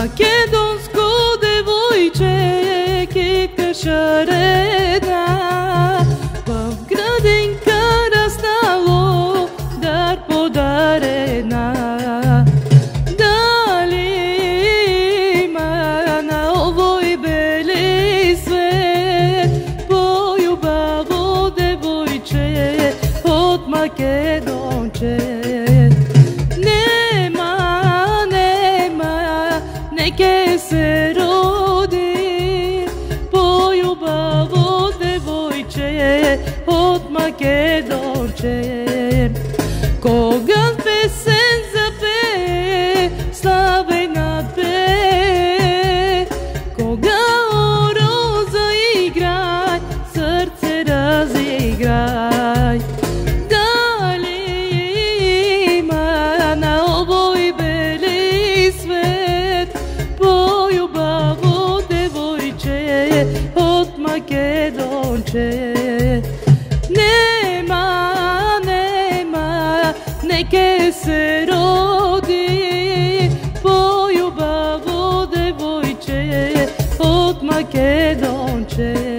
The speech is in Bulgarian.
Македонско девойче, китка шарена, в градинка растало, дар подарена. Дали има на овой бели свет по-юбаво девойче от Македонче. Неке се роди по-юбаво девойче от Македонче. Кога песен запее, славена бе, кога оро заиграй, сърце разиграй. Дали има на овой бели свет по-юбаво девойче от Македонче. Нема, неке се роди по-юбаво девойче от Македонче.